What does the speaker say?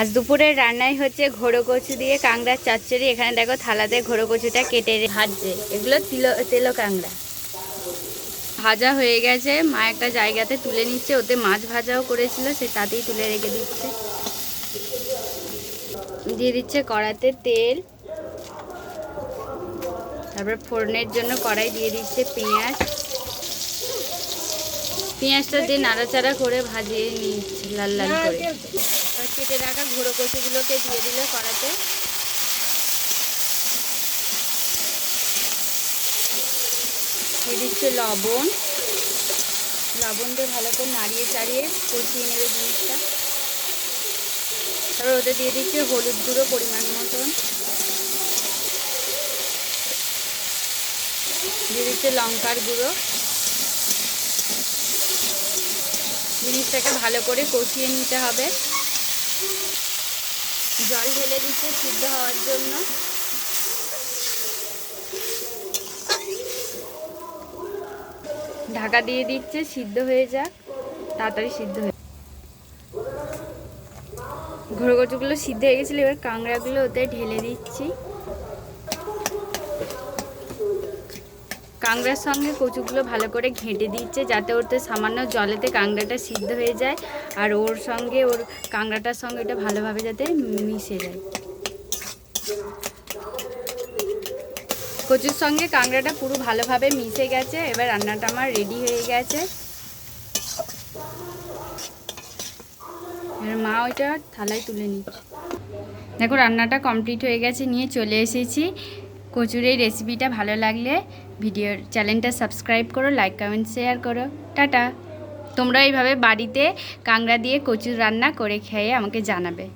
আজ দুপুরের রান্নাই হচ্ছে ঘোড়ো কচু দিয়ে কাঁকড়ার চচ্চড়ি। এখানে দেখো থালাতে ঘোড়ো কচুটা কেটে ভাজছে। এগুলো তেলো কাঁকড়া ভাজা হয়ে গেছে। মা একটা জায়গাতে তুলে নিচ্ছে, ওতে মাছ ভাজাও করেছিল, সে তাতেই তুলে রেখে দিচ্ছে। দিয়ে দিচ্ছে কড়াতে তেল, তারপর ফোড়নের জন্য কড়াই দিয়ে দিচ্ছে পেঁয়াজ। পেঁয়াজটা দিয়ে নাড়াচাড়া করে ভাজিয়ে নিচ্ছে লাল লাল করে। এবার কেটে রাখা ঘোড়ো কচুগুলোকে দিয়ে দিল কড়াতে। দিয়ে দিচ্ছে লবণ। লবণ দিয়ে ভালো করে নাড়িয়ে চাড়িয়ে কষিয়ে নেবে জিনিসটা। তারপর ওতে দিয়ে দিচ্ছে হলুদ গুঁড়ো পরিমাণ মতন, দিয়ে দিচ্ছে লঙ্কার গুঁড়ো। জিনিসটাকে ভালো করে কষিয়ে নিতে হবে। জল ঢেলে দিচ্ছে সিদ্ধ হওয়ার জন্য। ঢাকা দিয়ে দিচ্ছে, সিদ্ধ হয়ে যাক, তাড়াতাড়ি সিদ্ধ হয়ে। ঘোড়ো কচুগুলো সিদ্ধ হয়ে গেছিলো। এবার কাঁকড়াগুলো ওতে ঢেলে দিচ্ছি। কাঁকড়ার সঙ্গে কচুগুলো ভালো করে ঘেঁটে দিচ্ছে, যাতে ওতে সামান্য জলেতে কাঁকড়াটা সিদ্ধ হয়ে যায়, আর ওর সঙ্গে ওর কাঁকড়াটার সঙ্গে এটা ভালোভাবে যাতে মিশে যায়। কচুর সঙ্গে কাঁকড়াটা পুরো ভালোভাবে মিশে গেছে। এবার রান্নাটা আমার রেডি হয়ে গেছে। এবার মা ওইটা থালায় তুলে নিচ্ছে। দেখো রান্নাটা কমপ্লিট হয়ে গেছে, নিয়ে চলে এসেছি। কচুর এই রেসিপিটা ভালো লাগলে চ্যানেলটা সাবস্ক্রাইব করো, লাইক কমেন্ট শেয়ার করো। টাটা। তোমরা এইভাবে বাড়িতে কাঁকড়া দিয়ে কচুর রান্না করে খেয়ে আমাকে জানাবে।